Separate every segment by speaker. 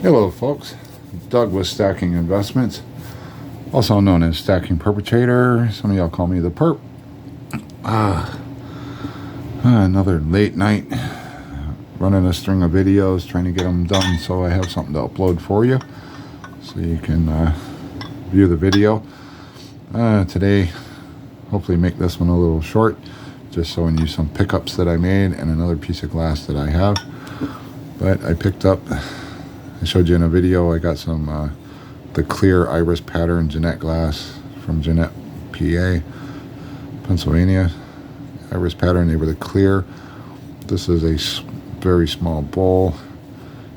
Speaker 1: Hello folks, Doug with Stacking Investments, also known as Stacking Perpetrator. Some of y'all call me the Perp. Another late night, running a string of videos, trying to get them done so I have something to upload for you, so you can view the video. Today, hopefully make this one a little short, just showing you some pickups that I made and another piece of glass that I have. But I picked up, I showed you in a video, I got some the clear iris pattern Jeannette Glass from Jeannette, PA, Pennsylvania. Iris pattern, they were the clear. This is a very small bowl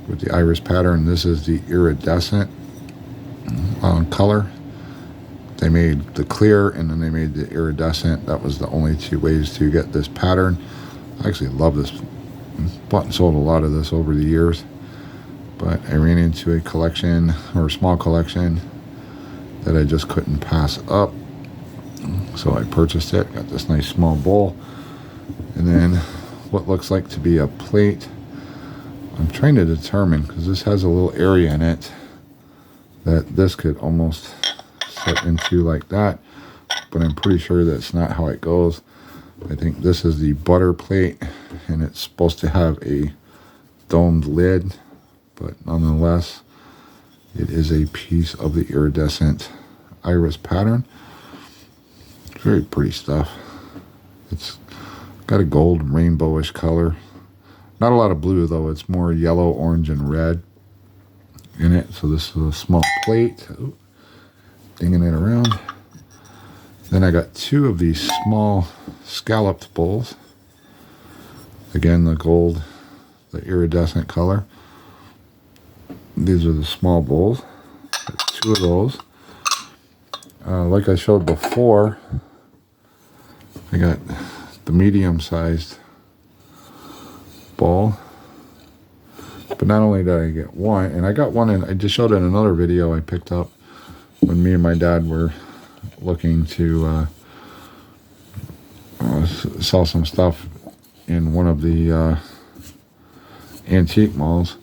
Speaker 1: with the iris pattern. This is the iridescent color. They made the clear and then they made the iridescent. That was the only two ways to get this pattern. I actually love this. Bought and sold a lot of this over the years, but I ran into a collection, or a small collection, that I just couldn't pass up. So I purchased it, got this nice small bowl, and then what looks like to be a plate. I'm trying to determine, because this has a little area in it, that this could almost set into like that, but I'm pretty sure that's not how it goes. I think this is the butter plate, and it's supposed to have a domed lid, but nonetheless, it is a piece of the iridescent iris pattern. Very pretty stuff. It's got a gold rainbowish color. Not a lot of blue though, it's more yellow, orange, and red in it. So this is a small plate. Ooh, dinging it around. Then I got two of these small scalloped bowls. Again, the gold, the iridescent color. These are the small bowls. Got two of those. Like I showed before, I got the medium-sized bowl. But not only did I get one, and I got one, and I just showed in another video I picked up when me and my dad were looking to sell some stuff in one of the antique malls.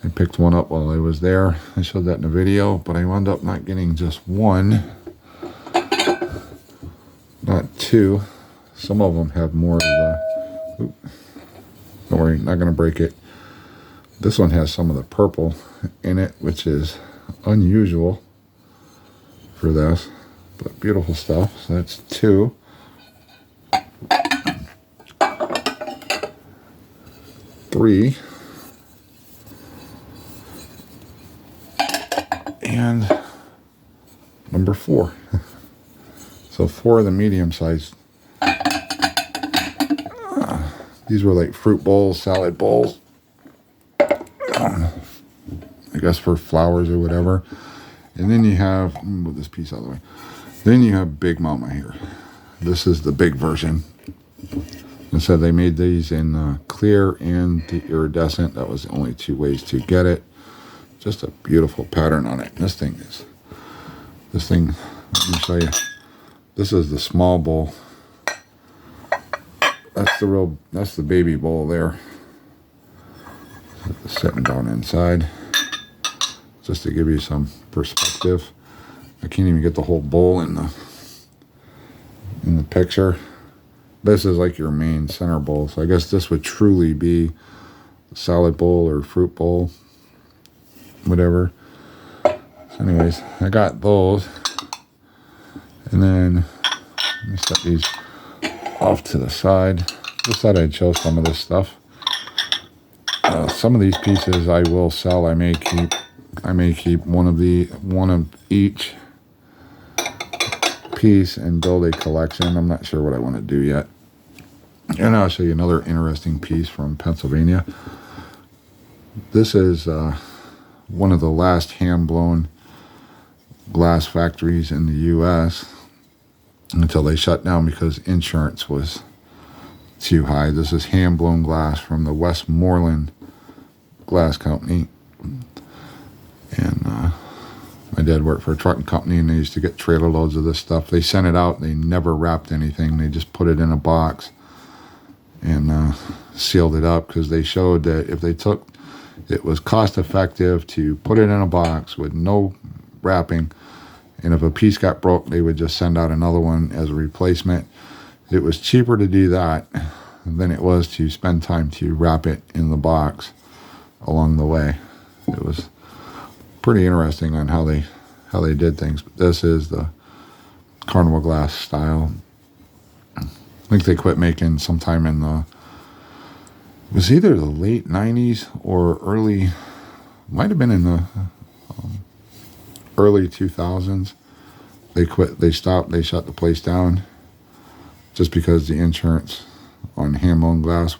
Speaker 1: I picked one up while I was there. I showed that in the video, but I wound up not getting just one, not two. Some of them have more of the, oops, don't worry, not going to break it. This one has some of the purple in it, which is unusual for this, but beautiful stuff. So that's two. Three. And number four. So four of the medium-sized. These were like fruit bowls, salad bowls. I guess for flowers or whatever. And then you have, let me move this piece out of the way. Then you have Big Mama here. This is the big version. And so they made these in clear and the iridescent. That was the only two ways to get it. Just a beautiful pattern on it. This thing, let me show you. This is the small bowl. That's the baby bowl there. Sitting down inside. Just to give you some perspective. I can't even get the whole bowl in the picture. This is like your main center bowl. So I guess this would truly be a salad bowl or fruit bowl, whatever. So anyways, I got those. And then let me set these off to the side. Just thought I'd show some of this stuff. Some of these pieces I will sell. I may keep one of each piece and build a collection. I'm not sure what I want to do yet. And I'll show you another interesting piece from Pennsylvania. This is one of the last hand-blown glass factories in the U.S. until they shut down because insurance was too high. This is hand-blown glass from the Westmorland Glass Company. And my dad worked for a trucking company, and they used to get trailer loads of this stuff. They sent it out. They never wrapped anything. They just put it in a box and sealed it up, because they showed that if they took It was cost effective to put it in a box with no wrapping, and if a piece got broke, they would just send out another one as a replacement. It was cheaper to do that than it was to spend time to wrap it in the box along the way. It was pretty interesting on how they did things. But this is the Carnival Glass style. I think they quit making sometime in it was either the late 90s or might have been in the early 2000s. They shut the place down just because the insurance on hand-blown glass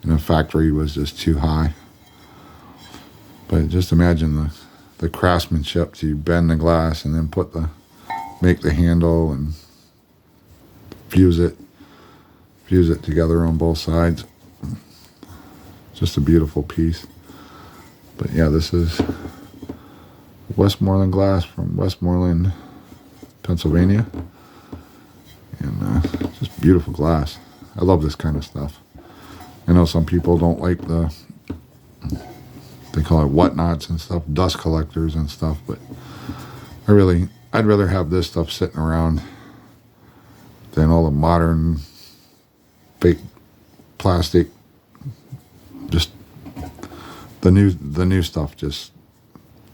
Speaker 1: in a factory was just too high. But just imagine the craftsmanship to bend the glass and then make the handle and fuse it together on both sides. Just a beautiful piece. But yeah, this is Westmorland Glass from Westmorland, Pennsylvania. And just beautiful glass. I love this kind of stuff. I know some people don't like they call it whatnots and stuff, dust collectors and stuff, but I'd rather have this stuff sitting around than all the modern fake plastic. Just the new stuff just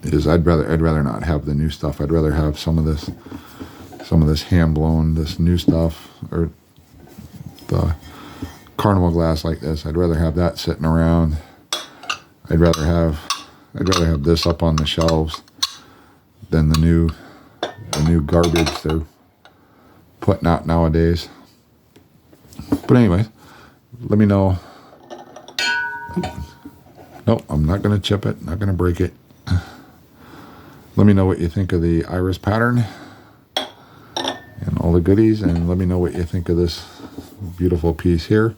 Speaker 1: is. I'd rather not have the new stuff. I'd rather have some of this hand blown, this new stuff, or the Carnival Glass like this. I'd rather have that sitting around. I'd rather have this up on the shelves than the new garbage they're putting out nowadays. But anyways, let me know. Nope, I'm not going to chip it, not going to break it. Let me know what you think of the iris pattern and all the goodies, and let me know what you think of this beautiful piece here.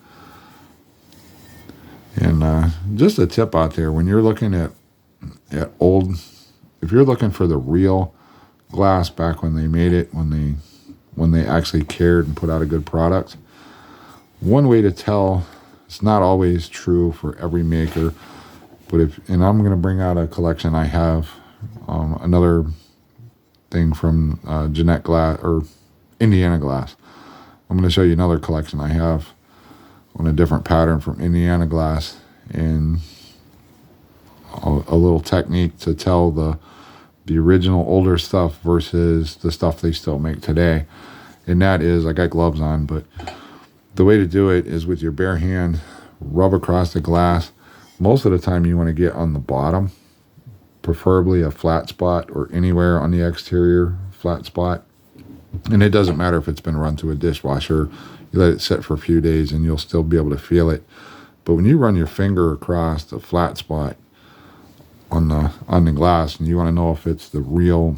Speaker 1: And just a tip out there, when you're looking at old, if you're looking for the real glass back when they made it, when they actually cared and put out a good product, one way to tell, it's not always true for every maker, but and I'm going to bring out a collection I have, another thing from Jeannette Glass, or Indiana Glass. I'm going to show you another collection I have on a different pattern from Indiana Glass, and a little technique to tell the original older stuff versus the stuff they still make today. And that is, I got gloves on, but the way to do it is with your bare hand, rub across the glass. Most of the time you want to get on the bottom, preferably a flat spot or anywhere on the exterior flat spot. And it doesn't matter if it's been run through a dishwasher. You let it sit for a few days and you'll still be able to feel it. But when you run your finger across the flat spot on the glass, and you want to know if it's the real,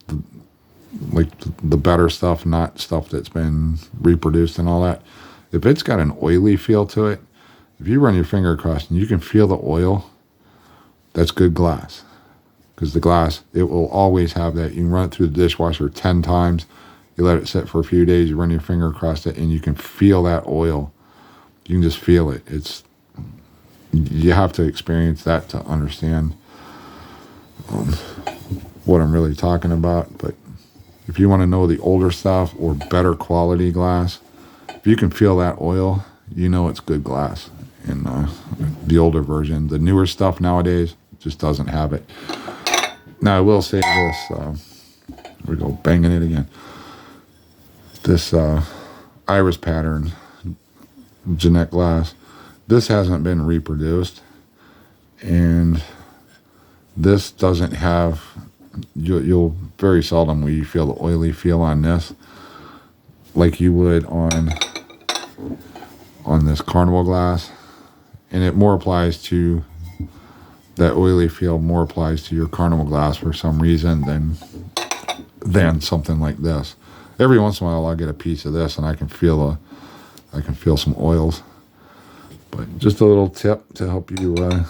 Speaker 1: the better stuff, not stuff that's been reproduced and all that. If it's got an oily feel to it, if you run your finger across and you can feel the oil, that's good glass. Because the glass, it will always have that. You can run it through the dishwasher 10 times. You let it sit for a few days, you run your finger across it, and you can feel that oil. You can just feel it. You have to experience that to understand what I'm really talking about. But if you want to know the older stuff or better quality glass, if you can feel that oil, you know it's good glass. In the older version, the newer stuff nowadays just doesn't have it. Now I will say this, here we go, banging it again. This iris pattern, Jeannette Glass, this hasn't been reproduced, and this doesn't have, you'll very seldom will you feel the oily feel on this like you would on this Carnival Glass. And it more applies to, that oily feel more applies to your Carnival Glass for some reason than something like this. Every once in a while I'll get a piece of this and I can feel some oils. But just a little tip to help you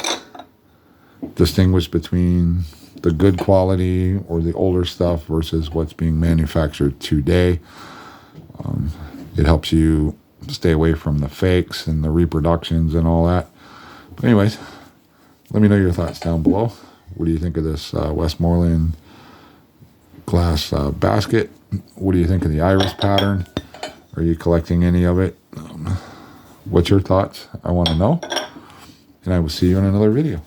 Speaker 1: distinguish between the good quality or the older stuff versus what's being manufactured today. It helps you stay away from the fakes and the reproductions and all that. But anyways, Let me know your thoughts down below. What do you think of this Westmorland Glass basket? What do you think of the iris pattern? Are you collecting any of it? What's your thoughts? I want to know. And I will see you in another video.